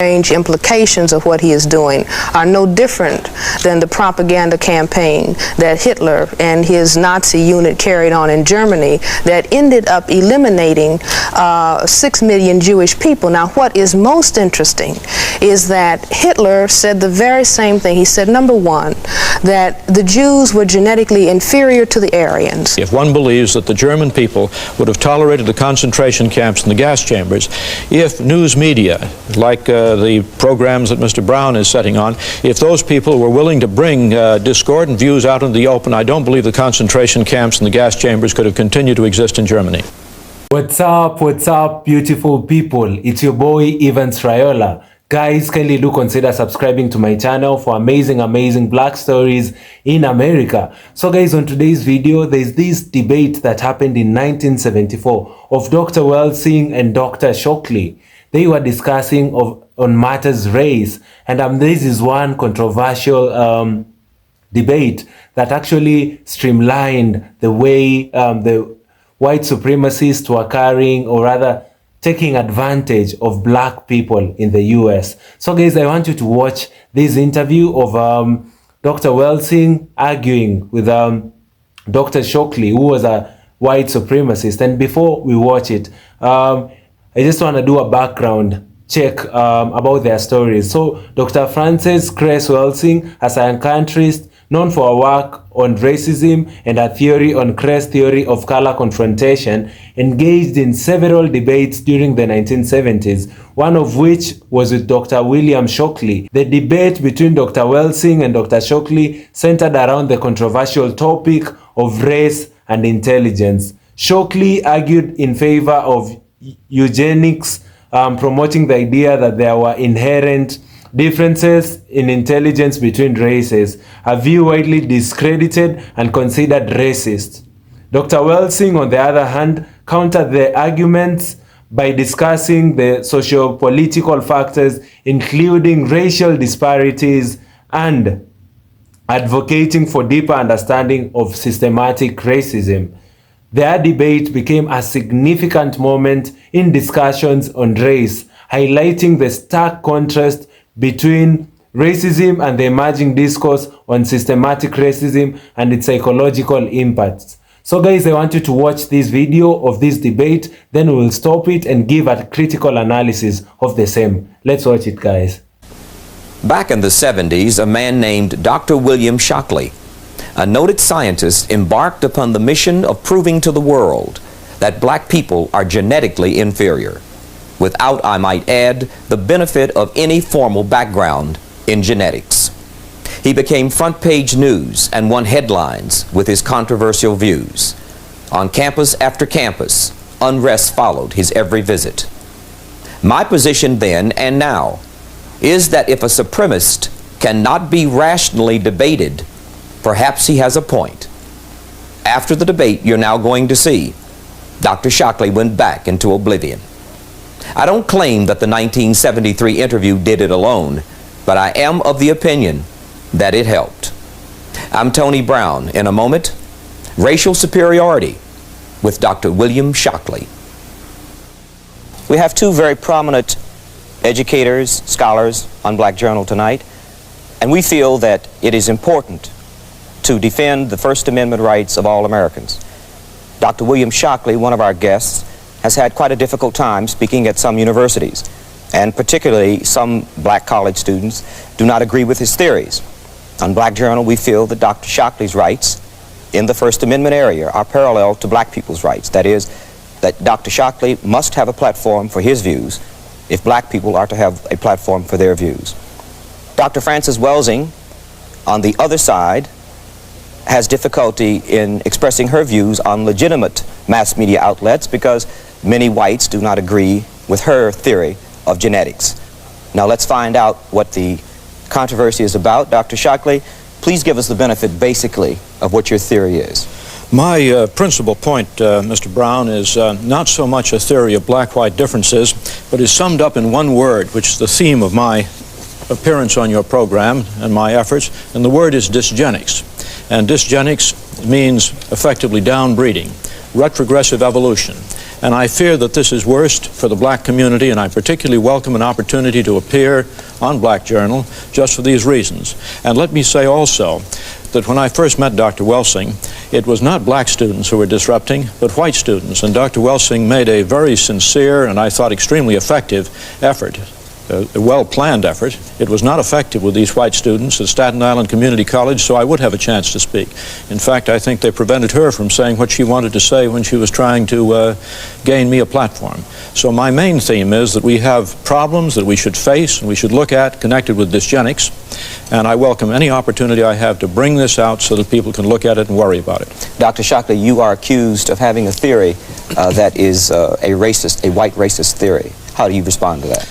implications of what he is doing are no different than the propaganda campaign that Hitler and his Nazi unit carried on in Germany that ended up eliminating 6 million Jewish people. Now, what is most interesting is that Hitler said the very same thing. He said, number one, that the Jews were genetically inferior to the Aryans. If one believes that the German people would have tolerated the concentration camps and the gas chambers, if news media, like the programs that Mr. Brown is setting on, if those people were willing to bring discordant views out into the open, I don't believe the concentration camps and the gas chambers could have continued to exist in Germany. What's up, beautiful people? It's your boy, Evans Raiola. Guys, kindly do consider subscribing to my channel for amazing black stories in America. So guys, on today's video, there's this debate that happened in 1974 of Dr. Welsing and Dr. Shockley. They were discussing on matters race, and this is one controversial debate that actually streamlined the way the white supremacists were carrying, or rather taking advantage of black people in the US. So guys, I want you to watch this interview of Dr. Welsing arguing with Dr. Shockley, who was a white supremacist. And before we watch it, I just want to do a background check about their stories. So Dr. Frances Cress Welsing, a psychiatrist known for her work on racism and her theory on Cress' theory of color confrontation, engaged in several debates during the 1970s, one of which was with Dr. William Shockley. The debate between Dr. Welsing and Dr. Shockley centered around the controversial topic of race and intelligence. Shockley argued in favor of eugenics, promoting the idea that there were inherent differences in intelligence between races, a view widely discredited and considered racist. Dr. Welsing, on the other hand, countered the arguments by discussing the socio-political factors, including racial disparities, and advocating for deeper understanding of systematic racism. Their debate became a significant moment in discussions on race, highlighting the stark contrast between racism and the emerging discourse on systematic racism and its psychological impacts. So guys, I want you to watch this video of this debate, then we will stop it and give a critical analysis of the same. Let's watch it, guys. Back in the 70s, a man named Dr. William Shockley, a noted scientist, embarked upon the mission of proving to the world that black people are genetically inferior, without, I might add, the benefit of any formal background in genetics. He became front-page news and won headlines with his controversial views. On campus after campus, unrest followed his every visit. My position then and now is that if a supremacist cannot be rationally debated, perhaps he has a point. After the debate you're now going to see, Dr. Shockley went back into oblivion. I don't claim that the 1973 interview did it alone, but I am of the opinion that it helped. I'm Tony Brown. In a moment, racial superiority with Dr. William Shockley. We have two very prominent educators, scholars on Black Journal tonight, and we feel that it is important to defend the First Amendment rights of all Americans. Dr. William Shockley, one of our guests, has had quite a difficult time speaking at some universities, and particularly some black college students do not agree with his theories. On Black Journal, we feel that Dr. Shockley's rights in the First Amendment area are parallel to black people's rights. That is, that Dr. Shockley must have a platform for his views if black people are to have a platform for their views. Dr. Frances Welsing, on the other side, has difficulty in expressing her views on legitimate mass media outlets because many whites do not agree with her theory of genetics. Now let's find out what the controversy is about. Dr. Shockley, please give us the benefit basically of what your theory is. My principal point, Mr. Brown, is not so much a theory of black-white differences, but is summed up in one word, which is the theme of my appearance on your program and my efforts, and the word is dysgenics. And dysgenics means effectively downbreeding, retrogressive evolution. And I fear that this is worst for the black community, and I particularly welcome an opportunity to appear on Black Journal just for these reasons. And let me say also that when I first met Dr. Welsing, it was not black students who were disrupting, but white students. And Dr. Welsing made a very sincere and I thought extremely effective effort, a well-planned effort. It was not effective with these white students at Staten Island Community College, so I would have a chance to speak. In fact, I think they prevented her from saying what she wanted to say when she was trying to gain me a platform. So my main theme is that we have problems that we should face and we should look at connected with dysgenics, and I welcome any opportunity I have to bring this out so that people can look at it and worry about it. Dr. Shockley, you are accused of having a theory that is a white racist theory. How do you respond to that?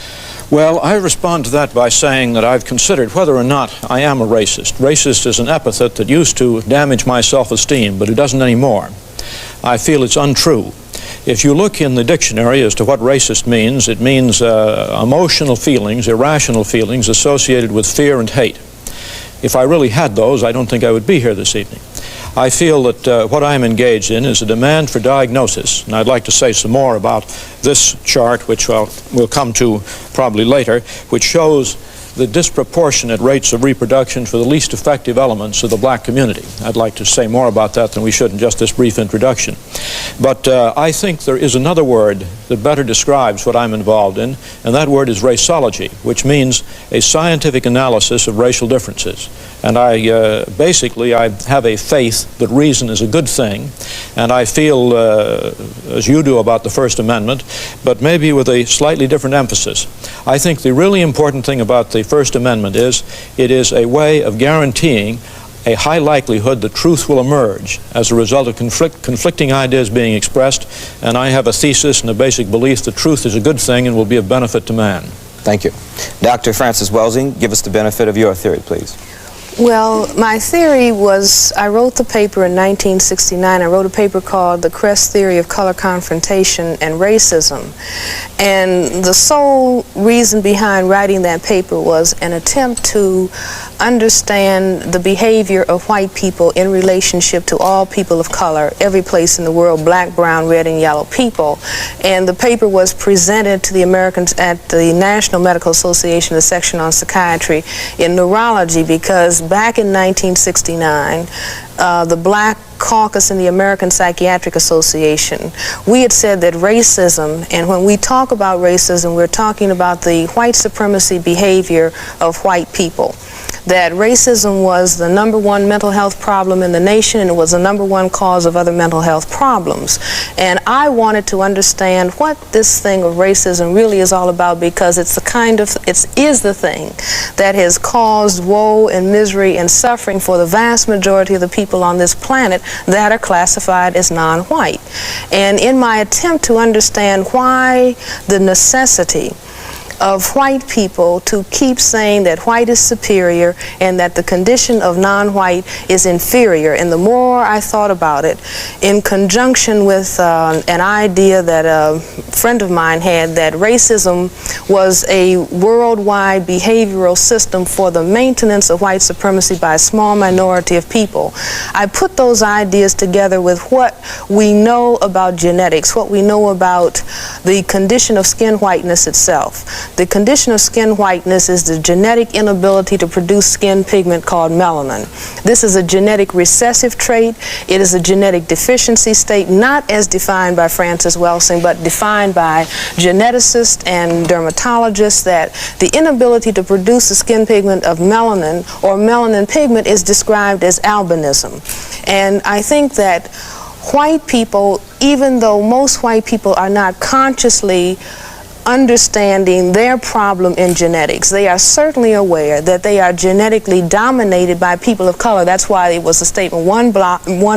Well, I respond to that by saying that I've considered whether or not I am a racist. Racist is an epithet that used to damage my self-esteem, but it doesn't anymore. I feel it's untrue. If you look in the dictionary as to what racist means, it means emotional feelings, irrational feelings associated with fear and hate. If I really had those, I don't think I would be here this evening. I feel that what I'm engaged in is a demand for diagnosis, and I'd like to say some more about this chart, which we'll come to probably later, which shows the disproportionate rates of reproduction for the least effective elements of the black community. I'd like to say more about that than we should in just this brief introduction. But I think there is another word that better describes what I'm involved in, and that word is raceology, which means a scientific analysis of racial differences. And basically I have a faith that reason is a good thing, and I feel as you do about the First Amendment, but maybe with a slightly different emphasis. I think the really important thing about the First Amendment is it is a way of guaranteeing a high likelihood that truth will emerge as a result of conflicting ideas being expressed, and I have a thesis and a basic belief that truth is a good thing and will be of benefit to man. Thank you. Dr. Frances Welsing, give us the benefit of your theory, please. Well, my theory was, I wrote the paper in 1969. I wrote a paper called The Crest Theory of Color Confrontation and Racism. And the sole reason behind writing that paper was an attempt to understand the behavior of white people in relationship to all people of color, every place in the world, black, brown, red, and yellow people. And the paper was presented to the Americans at the National Medical Association, the section on psychiatry in neurology, because back in 1969, the Black Caucus in the American Psychiatric Association, we had said that racism, and when we talk about racism, we're talking about the white supremacy behavior of white people. That racism was the #1 mental health problem in the nation, and it was the #1 cause of other mental health problems. And I wanted to understand what this thing of racism really is all about, because it's the thing that has caused woe and misery and suffering for the vast majority of the people on this planet that are classified as non-white. And in my attempt to understand why the necessity of white people to keep saying that white is superior and that the condition of non-white is inferior, and the more I thought about it, in conjunction with an idea that a friend of mine had, that racism was a worldwide behavioral system for the maintenance of white supremacy by a small minority of people, I put those ideas together with what we know about genetics, what we know about the condition of skin whiteness itself. The condition of skin whiteness is the genetic inability to produce skin pigment called melanin. This is a genetic recessive trait. It is a genetic deficiency state, not as defined by Frances Welsing, but defined by geneticists and dermatologists, that the inability to produce the skin pigment of melanin or melanin pigment is described as albinism. And I think that white people, even though most white people are not consciously understanding their problem in genetics, they are certainly aware that they are genetically dominated by people of color. That's why it was a statement, one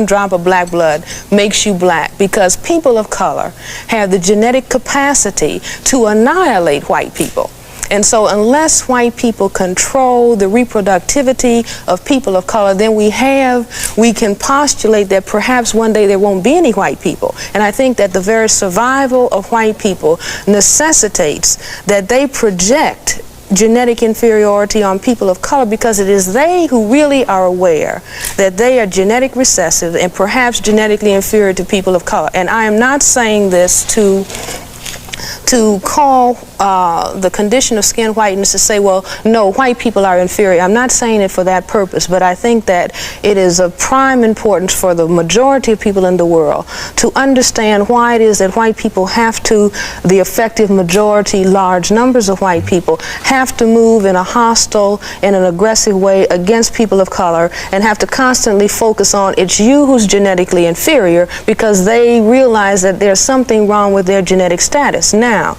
drop of black blood makes you black, because people of color have the genetic capacity to annihilate white people. And so unless white people control the reproductivity of people of color, then we can postulate that perhaps one day there won't be any white people. And I think that the very survival of white people necessitates that they project genetic inferiority on people of color because it is they who really are aware that they are genetic recessive and perhaps genetically inferior to people of color. And I am not saying this to call the condition of skin whiteness to say, well, no, white people are inferior. I'm not saying it for that purpose, but I think that it is of prime importance for the majority of people in the world to understand why it is that white people have to, the effective majority, large numbers of white people, have to move in a hostile and an aggressive way against people of color and have to constantly focus on it's you who's genetically inferior because they realize that there's something wrong with their genetic status. Now,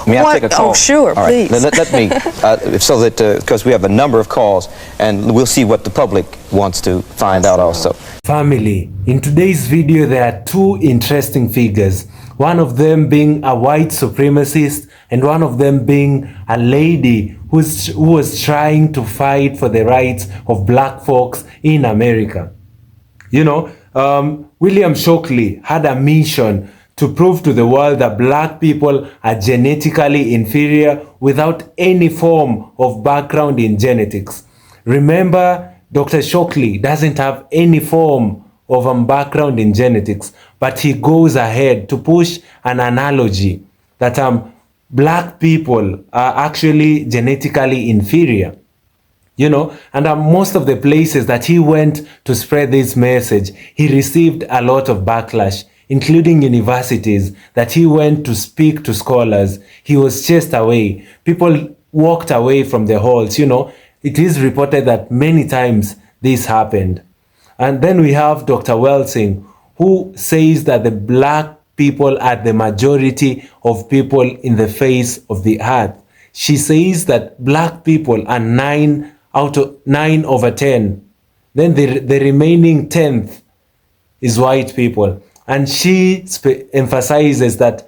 may I take a call? Oh, sure, all right. please. Let me, so that, because we have a number of calls, and we'll see what the public wants to find out also. Family, in today's video there are two interesting figures, one of them being a white supremacist and one of them being a lady who was trying to fight for the rights of black folks in America. You know, William Shockley had a mission to prove to the world that black people are genetically inferior without any form of background in genetics. Remember, Dr. Shockley doesn't have any form of background in genetics, but he goes ahead to push an analogy that black people are actually genetically inferior. You know, and most of the places that he went to spread this message, he received a lot of backlash, including universities that he went to speak to scholars. He was chased away. People walked away from the halls. You know, it is reported that many times this happened. And then we have Dr. Welsing, who says that the black people are the majority of people in the face of the earth. She says that black people are 9 over 10. Then the remaining 10th is white people. And she emphasizes that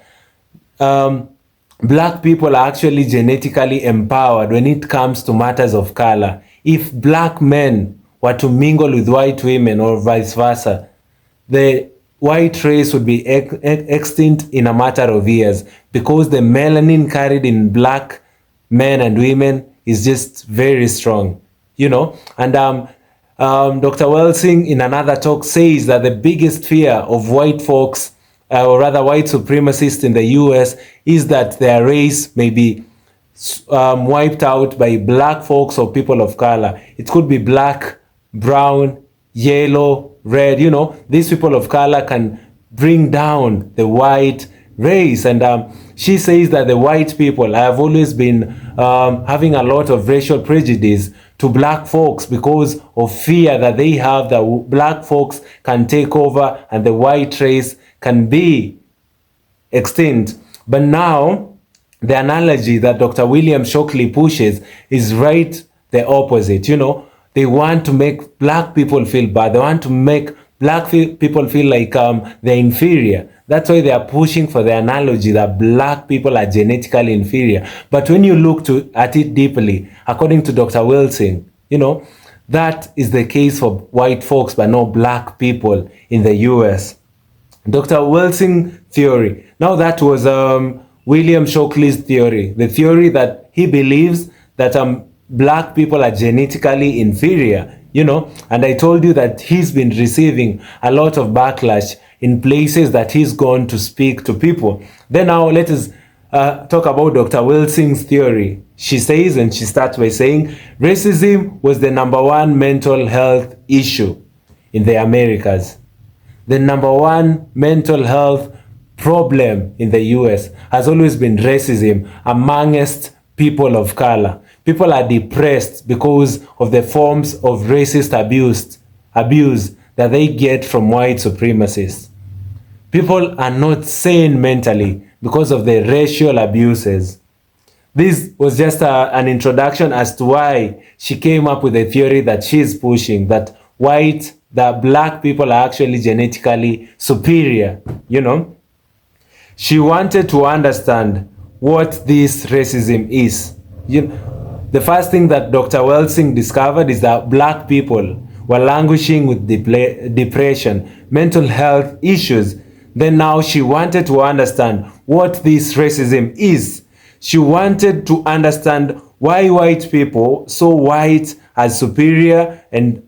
black people are actually genetically empowered when it comes to matters of color. If black men were to mingle with white women or vice versa, the white race would be extinct in a matter of years because the melanin carried in black men and women is just very strong, you know. And Dr. Welsing in another talk says that the biggest fear of white folks, or rather white supremacists in the US, is that their race may be wiped out by black folks or people of color. It could be black, brown, yellow, red. You know, these people of color can bring down the white race. And she says that the white people have always been having a lot of racial prejudice to black folks because of fear that they have that black folks can take over and the white race can be extinct. But now, the analogy that Dr. William Shockley pushes is right the opposite. You know, they want to make black people feel bad. They want to make black people feel like they're inferior. That's why they are pushing for the analogy that black people are genetically inferior. But when you look at it deeply, according to Dr. Welsing, you know, that is the case for white folks, but not black people in the US. Dr. Welsing theory. Now that was William Shockley's theory. The theory that he believes that black people are genetically inferior, you know, and I told you that he's been receiving a lot of backlash in places that he's gone to speak to people. Then now let us talk about Dr. Welsing's theory. She says, and she starts by saying, racism was the #1 mental health issue in the Americas. The #1 mental health problem in the US has always been racism amongst people of color. People are depressed because of the forms of racist abuse that they get from white supremacists. People are not sane mentally because of the racial abuses. This was just an introduction as to why she came up with a theory that she's pushing, that black people are actually genetically superior, you know. She wanted to understand what this racism is. The first thing that Dr. Welsing discovered is that black people were languishing with depression, mental health issues. Then now she wanted to understand what this racism is. She wanted to understand why white people saw white as superior and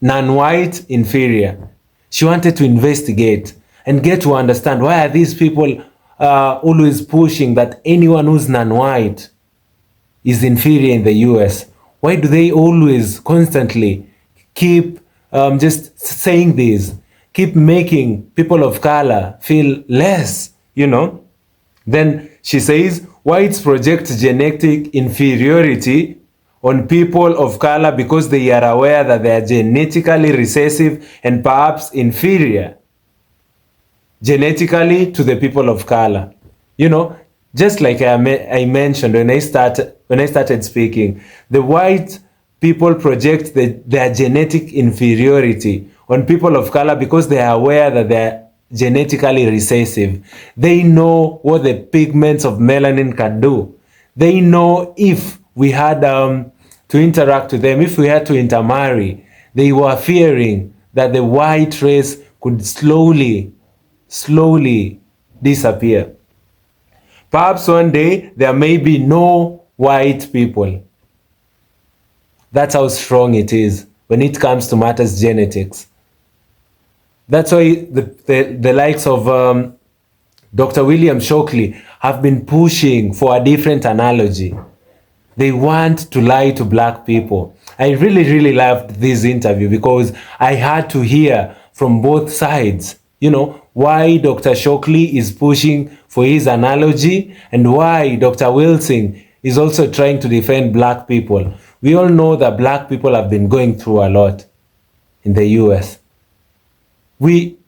non-white inferior. She wanted to investigate and get to understand why are these people always pushing that anyone who's non-white is inferior in the US. Why do they always constantly keep just saying this, keep making people of color feel less, you know? Then she says whites project genetic inferiority on people of color because they are aware that they are genetically recessive and perhaps inferior genetically to the people of color. You know, just like I mentioned when I started speaking, the white people project their genetic inferiority on people of color because they are aware that they're genetically recessive. They know what the pigments of melanin can do. They know if we had to interact with them, if we had to intermarry, they were fearing that the white race could slowly disappear. Perhaps one day there may be no white people. That's how strong it is when it comes to matters genetics. That's why the likes of Dr. William Shockley have been pushing for a different analogy. They want to lie to black people. I really loved this interview because I had to hear from both sides, you know, why Dr. Shockley is pushing for his analogy and why Dr. Welsing is also trying to defend black people. We all know that black people have been going through a lot in the US.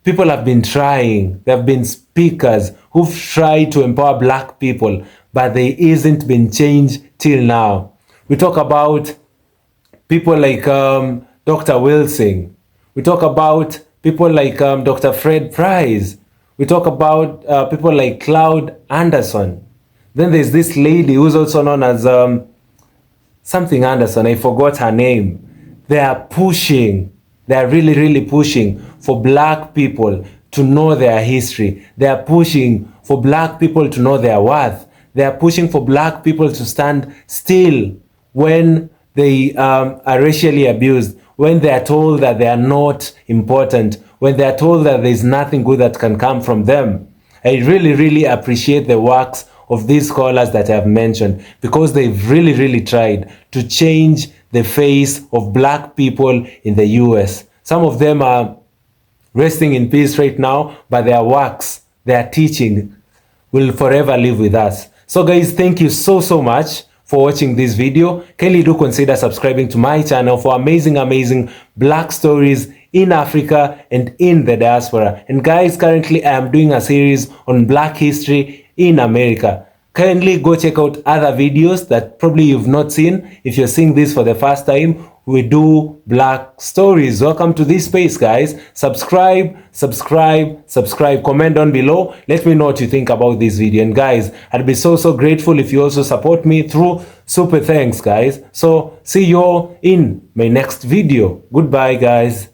People have been trying, there have been speakers who've tried to empower black people, but there isn't been change till now. We talk about people like Dr. Welsing. We talk about people like Dr. Fred Price. We talk about people like Cloud Anderson. Then there's this lady who's also known as something Anderson. I forgot her name. They are pushing. They are really pushing for black people to know their history. They are pushing for black people to know their worth. They are pushing for black people to stand still when they are racially abused, when they are told that they are not important, when they are told that there is nothing good that can come from them. I really appreciate the works of these scholars that I have mentioned because they've really tried to change the face of black people in the US. Some of them are resting in peace right now, but their works, their teaching will forever live with us. So guys, thank you so much for watching this video. Kindly do consider subscribing to my channel for amazing black stories in Africa and in the diaspora. And guys, currently I am doing a series on black history in America. Kindly go check out other videos that probably you've not seen. If you're seeing this for the first time, we do black stories. Welcome to this space, guys. Subscribe, comment down below. Let me know what you think about this video. And guys, I'd be so grateful if you also support me through super thanks, guys. So see you all in my next video. Goodbye, guys.